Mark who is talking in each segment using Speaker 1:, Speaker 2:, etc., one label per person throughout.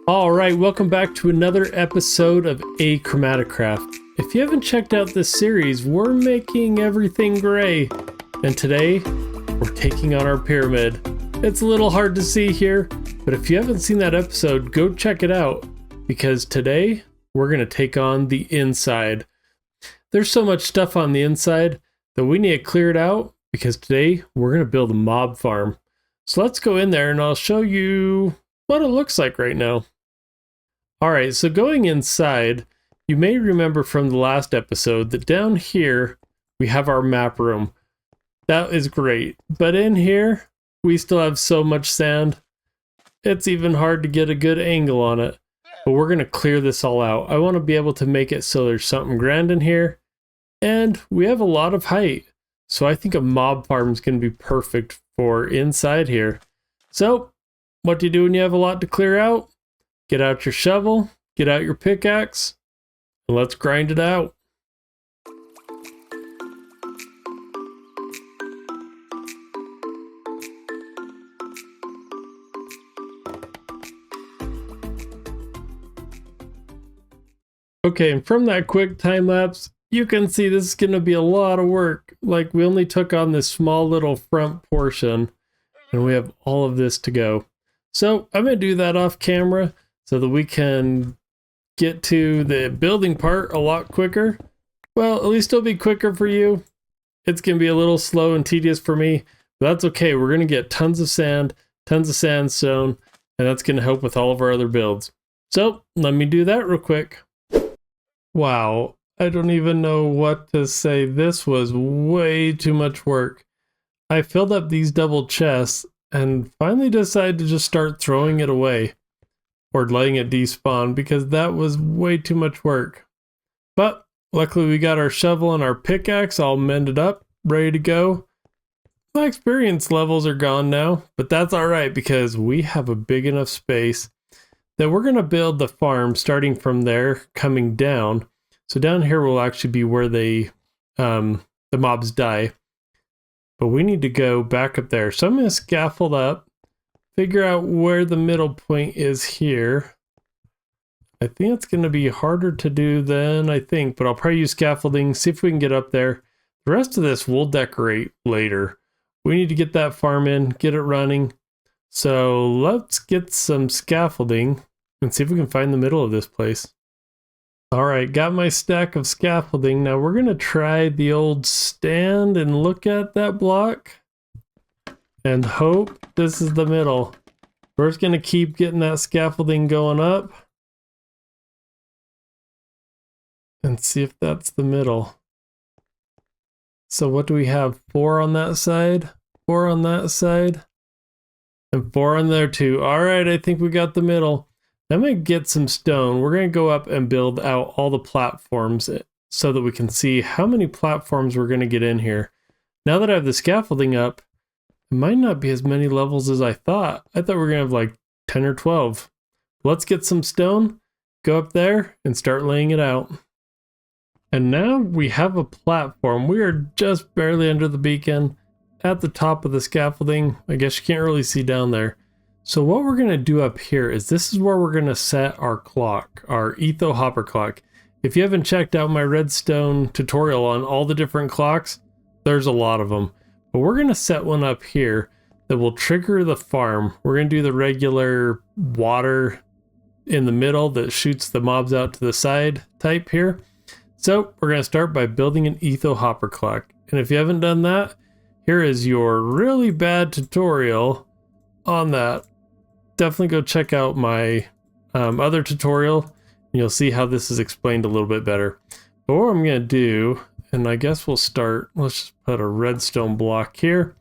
Speaker 1: Alright, welcome back to another episode of AchromatiCraft. If you haven't checked out this series, we're making everything gray. And today, we're taking on our pyramid. It's a little hard to see here, but if you haven't seen that episode, go check it out. Because today, we're going to take on the inside. There's so much stuff on the inside that we need to clear it out, because today, we're going to build a mob farm. So let's go in there and I'll show you what it looks like right now. Alright, so going inside, you may remember from the last episode that down here, we have our map room. That is great, but in here, we still have so much sand, it's even hard to get a good angle on it. But we're going to clear this all out. I want to be able to make it so there's something grand in here, and we have a lot of height. So I think a mob farm is going to be perfect for inside here. So, what do you do when you have a lot to clear out? Get out your shovel, get out your pickaxe, and let's grind it out. Okay, and from that quick time lapse, you can see this is going to be a lot of work. Like, we only took on this small little front portion, and we have all of this to go. So I'm going to do that off camera, so that we can get to the building part a lot quicker. Well, at least it'll be quicker for you. It's going to be a little slow and tedious for me, but that's okay. We're going to get tons of sand, tons of sandstone, and that's going to help with all of our other builds. So let me do that real quick. Wow, I don't even know what to say. This was way too much work. I filled up these double chests and finally decided to just start throwing it away. Or letting it despawn, because that was way too much work. But luckily we got our shovel and our pickaxe all mended up, ready to go. My experience levels are gone now, but that's alright because we have a big enough space that we're going to build the farm starting from there, coming down. So down here will actually be where the mobs die. But we need to go back up there. So I'm going to scaffold up. Figure out where the middle point is here. I think it's going to be harder to do than I think, but I'll probably use scaffolding, see if we can get up there. The rest of this we'll decorate later. We need to get that farm in, get it running. So let's get some scaffolding and see if we can find the middle of this place. Alright, got my stack of scaffolding. Now we're going to try the old stand and look at that block. And hope this is the middle. We're just going to keep getting that scaffolding going up. And see if that's the middle. So what do we have? 4 on that side, 4 on that side, and 4 on there too. Alright, I think we got the middle. I'm going to get some stone. We're going to go up and build out all the platforms so that we can see how many platforms we're going to get in here. Now that I have the scaffolding up, it might not be as many levels as I thought. I thought we were going to have like 10 or 12. Let's get some stone, go up there, and start laying it out. And now we have a platform. We are just barely under the beacon at the top of the scaffolding. I guess you can't really see down there. So what we're going to do up here is this is where we're going to set our clock, our etho hopper clock. If you haven't checked out my redstone tutorial on all the different clocks, there's a lot of them. But we're going to set one up here that will trigger the farm. We're going to do the regular water in the middle that shoots the mobs out to the side type here. So we're going to start by building an etho hopper clock. And if you haven't done that, here is your really bad tutorial on that. Definitely go check out my other tutorial and you'll see how this is explained a little bit better. But what I'm going to do, and I guess we'll start, let's just put a redstone block here.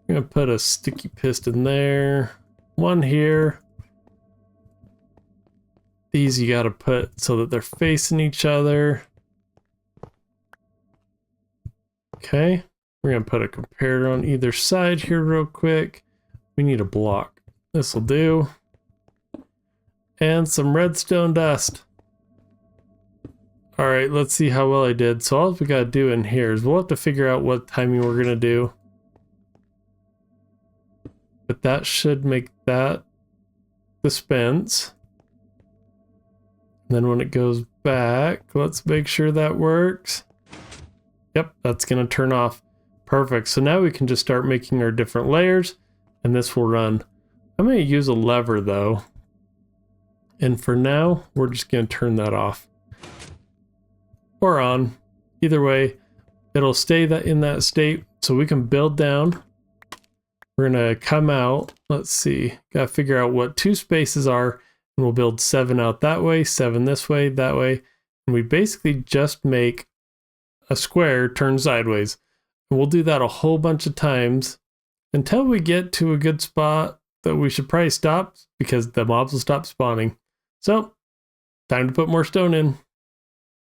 Speaker 1: I'm going to put a sticky piston there, one here. These you got to put so that they're facing each other. Okay, we're going to put a comparator on either side here real quick. We need a block. This will do. And some redstone dust. Alright, let's see how well I did. So all we got to do in here is we'll have to figure out what timing we're going to do. But that should make that dispense. And then when it goes back, let's make sure that works. Yep, that's going to turn off. Perfect. So now we can just start making our different layers, and this will run. I'm going to use a lever though. And for now, we're just going to turn that off. Or on. Either way, it'll stay in that state so we can build down. We're going to come out. Let's see. Got to figure out what 2 spaces are. And we'll build 7 out that way, 7 this way, that way. And we basically just make a square turn sideways. And we'll do that a whole bunch of times until we get to a good spot that we should probably stop because the mobs will stop spawning. So, time to put more stone in.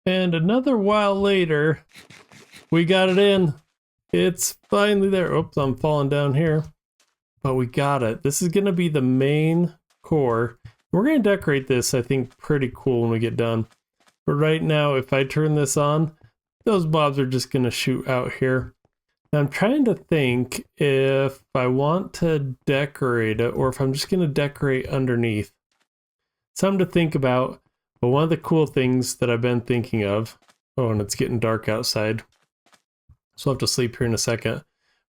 Speaker 1: And another while later, we got it in. It's finally there. Oops, I'm falling down here. But we got it. This is going to be the main core. We're going to decorate this, I think, pretty cool when we get done. But right now, if I turn this on, those mobs are just going to shoot out here. Now, I'm trying to think if I want to decorate it or if I'm just going to decorate underneath. Something to think about. But one of the cool things that I've been thinking of, oh, and it's getting dark outside, so I'll have to sleep here in a second.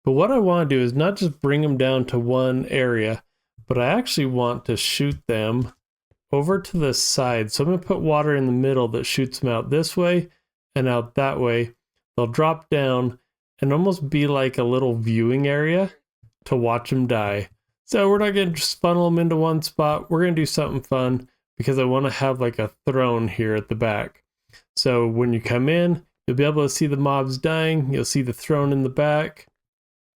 Speaker 1: But what I want to do is not just bring them down to one area, but I actually want to shoot them over to the side. So I'm going to put water in the middle that shoots them out this way and out that way. They'll drop down and almost be like a little viewing area to watch them die. So we're not going to just funnel them into one spot. We're going to do something fun because I want to have like a throne here at the back. So when you come in, you'll be able to see the mobs dying. You'll see the throne in the back.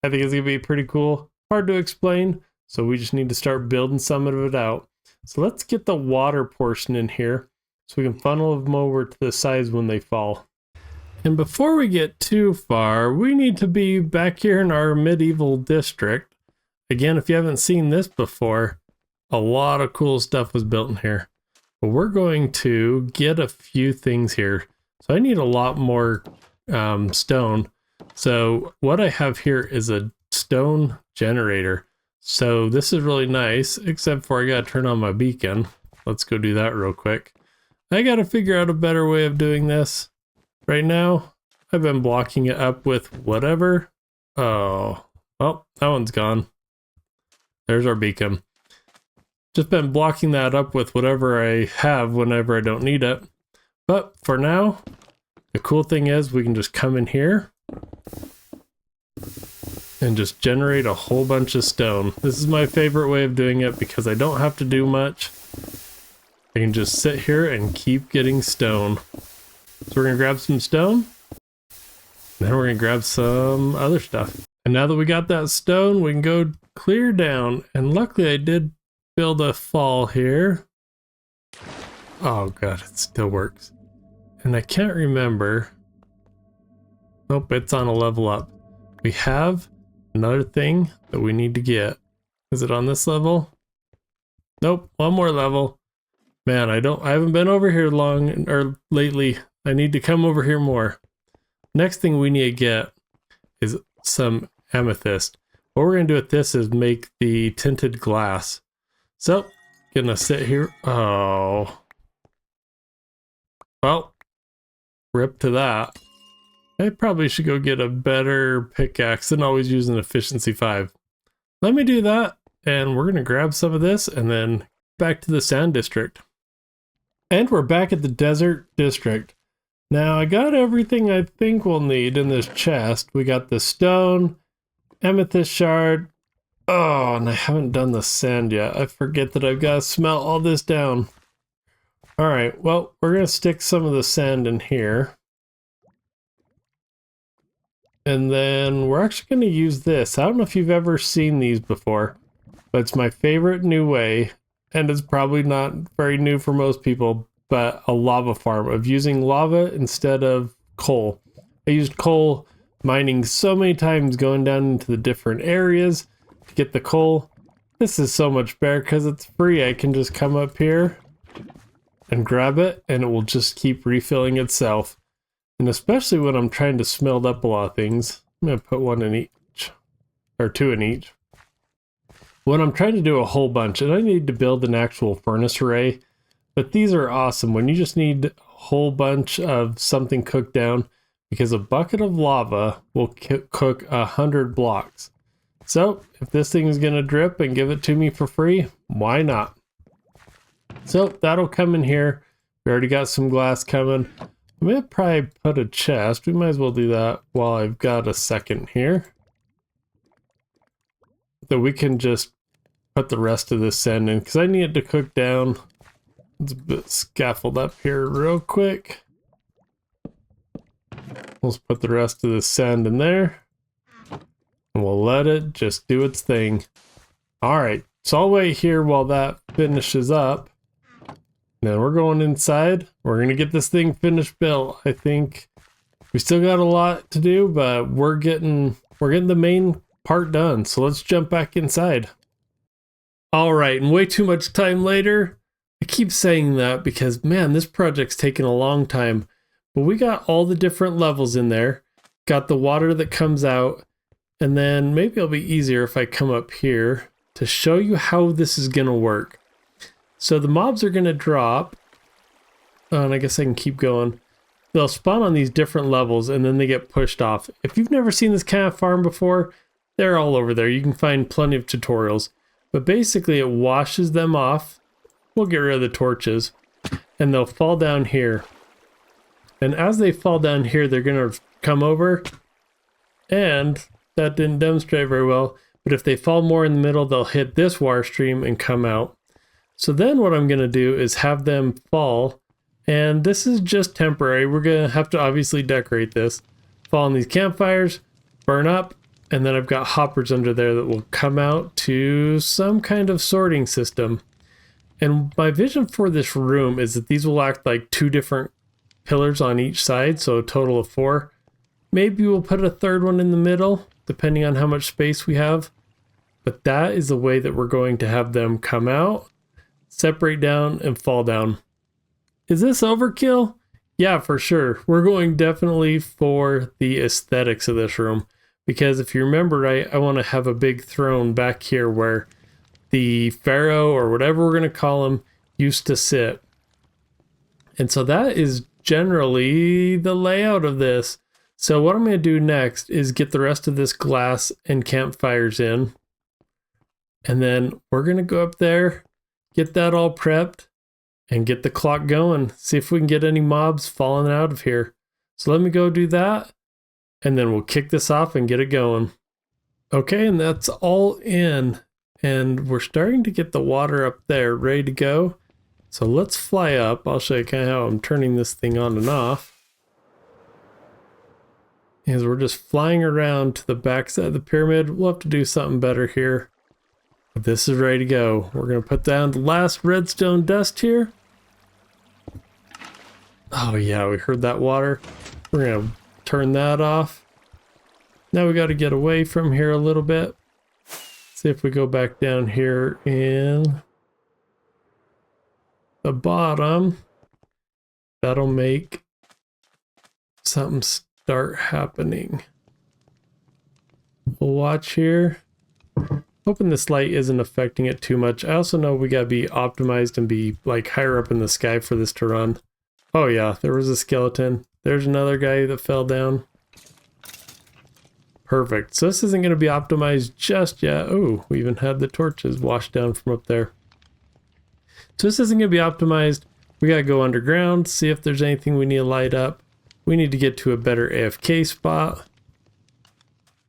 Speaker 1: I think it's going to be pretty cool. Hard to explain, so we just need to start building some of it out. So let's get the water portion in here so we can funnel them over to the sides when they fall. And before we get too far, we need to be back here in our medieval district. Again, if you haven't seen this before, a lot of cool stuff was built in here. But we're going to get a few things here. So I need a lot more stone. So what I have here is a stone generator. So this is really nice, except for I gotta turn on my beacon. Let's go do that real quick. I gotta figure out a better way of doing this. Right now, I've been blocking it up with whatever. Oh, well, that one's gone. There's our beacon. Just been blocking that up with whatever I have whenever I don't need it. But for now, the cool thing is we can just come in here and just generate a whole bunch of stone. This is my favorite way of doing it because I don't have to do much. I can just sit here and keep getting stone. So we're gonna grab some stone, and then we're gonna grab some other stuff. And now that we got that stone, we can go clear down. And luckily I did build a fall here. Oh god, it still works. And I can't remember. Nope, it's on a level up. We have another thing that we need to get. Is it on this level? Nope, one more level. Man, I haven't been over here long or lately. I need to come over here more. Next thing we need to get is some amethyst. What we're gonna do with this is make the tinted glass. So, gonna sit here. Oh. Well, rip to that. I probably should go get a better pickaxe than always using efficiency 5. Let me do that, and we're gonna grab some of this and then back to the sand district. And we're back at the desert district. Now I got everything I think we'll need in this chest. We got the stone, amethyst shard. Oh, and I haven't done the sand yet. I forget that I've got to smelt all this down. All right, well, we're going to stick some of the sand in here. And then we're actually going to use this. I don't know if you've ever seen these before, but it's my favorite new way. And it's probably not very new for most people, but a lava farm of using lava instead of coal. I used coal mining so many times going down into the different areas to get the coal. This is so much better because it's free. I can just come up here and grab it and it will just keep refilling itself. And especially when I'm trying to smelt up a lot of things, I'm going to put one in each, or 2 in each. When I'm trying to do a whole bunch, and I need to build an actual furnace array, But these are awesome when you just need a whole bunch of something cooked down, because a bucket of lava will cook 100 blocks. So if this thing is going to drip and give it to me for free, why not? So that'll come in here. We already got some glass coming. I'm going to probably put a chest. We might as well do that while I've got a second here. So we can just put the rest of this sand in, because I need it to cook down. Let's put scaffold up here real quick. Let's put the rest of the sand in there. And we'll let it just do its thing. Alright, so I'll wait here while that finishes up. Now we're going inside. We're going to get this thing finished built. I think we still got a lot to do, but we're getting the main part done. So let's jump back inside. Alright, and way too much time later. I keep saying that because, man, this project's taken a long time. But we got all the different levels in there. Got the water that comes out. And then maybe it'll be easier if I come up here to show you how this is going to work. So the mobs are going to drop. And I guess I can keep going. They'll spawn on these different levels and then they get pushed off. If you've never seen this kind of farm before, they're all over there. You can find plenty of tutorials. But basically it washes them off. We'll get rid of the torches. And they'll fall down here. And as they fall down here, they're going to come over. And that didn't demonstrate very well. But if they fall more in the middle, they'll hit this water stream and come out. So then what I'm going to do is have them fall. And this is just temporary. We're going to have to obviously decorate this. Fall on these campfires, burn up. And then I've got hoppers under there that will come out to some kind of sorting system. And my vision for this room is that these will act like 2 different pillars on each side, so a total of 4. Maybe we'll put a third one in the middle, depending on how much space we have. But that is the way that we're going to have them come out, separate down, and fall down. Is this overkill? Yeah, for sure. We're going definitely for the aesthetics of this room. Because if you remember right, I want to have a big throne back here where the pharaoh, or whatever we're going to call him, used to sit. And so that is generally the layout of this. So what I'm going to do next is get the rest of this glass and campfires in. And then we're going to go up there, get that all prepped, and get the clock going. See if we can get any mobs falling out of here. So let me go do that. And then we'll kick this off and get it going. Okay, and that's all in. And we're starting to get the water up there ready to go. So let's fly up. I'll show you kind of how I'm turning this thing on and off. As we're just flying around to the back side of the pyramid. We'll have to do something better here. But this is ready to go. We're going to put down the last redstone dust here. Oh yeah, we heard that water. We're going to turn that off. Now we got to get away from here a little bit. See if we go back down here in the bottom. That'll make something start happening. We'll watch here. Hoping this light isn't affecting it too much. I also know we gotta be optimized and be like higher up in the sky for this to run. Oh yeah, there was a skeleton. There's another guy that fell down. Perfect. So this isn't going to be optimized just yet. Oh, we even had the torches washed down from up there. So this isn't going to be optimized. We got to go underground, see if there's anything we need to light up. We need to get to a better AFK spot.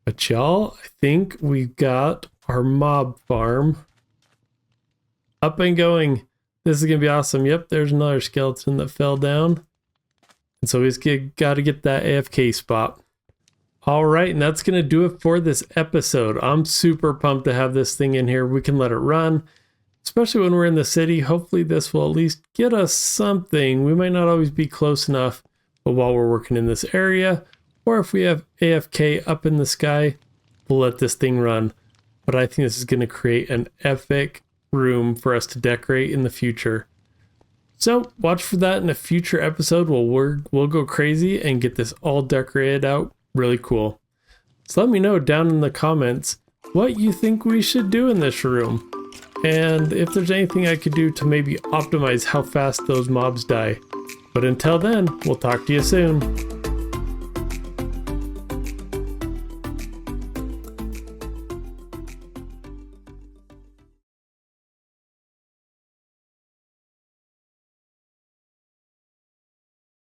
Speaker 1: But y'all, I think we've got our mob farm up and going. This is going to be awesome. Yep, there's another skeleton that fell down. And so we just got to get that AFK spot. All right, and that's going to do it for this episode. I'm super pumped to have this thing in here. We can let it run, especially when we're in the city. Hopefully this will at least get us something. We might not always be close enough, but while we're working in this area, or if we have AFK up in the sky, we'll let this thing run. But I think this is going to create an epic room for us to decorate in the future. So watch for that in a future episode. We'll go crazy and get this all decorated out. Really cool. So let me know down in the comments what you think we should do in this room. and if there's anything I could do to maybe optimize how fast those mobs die. But until then, we'll talk to you soon.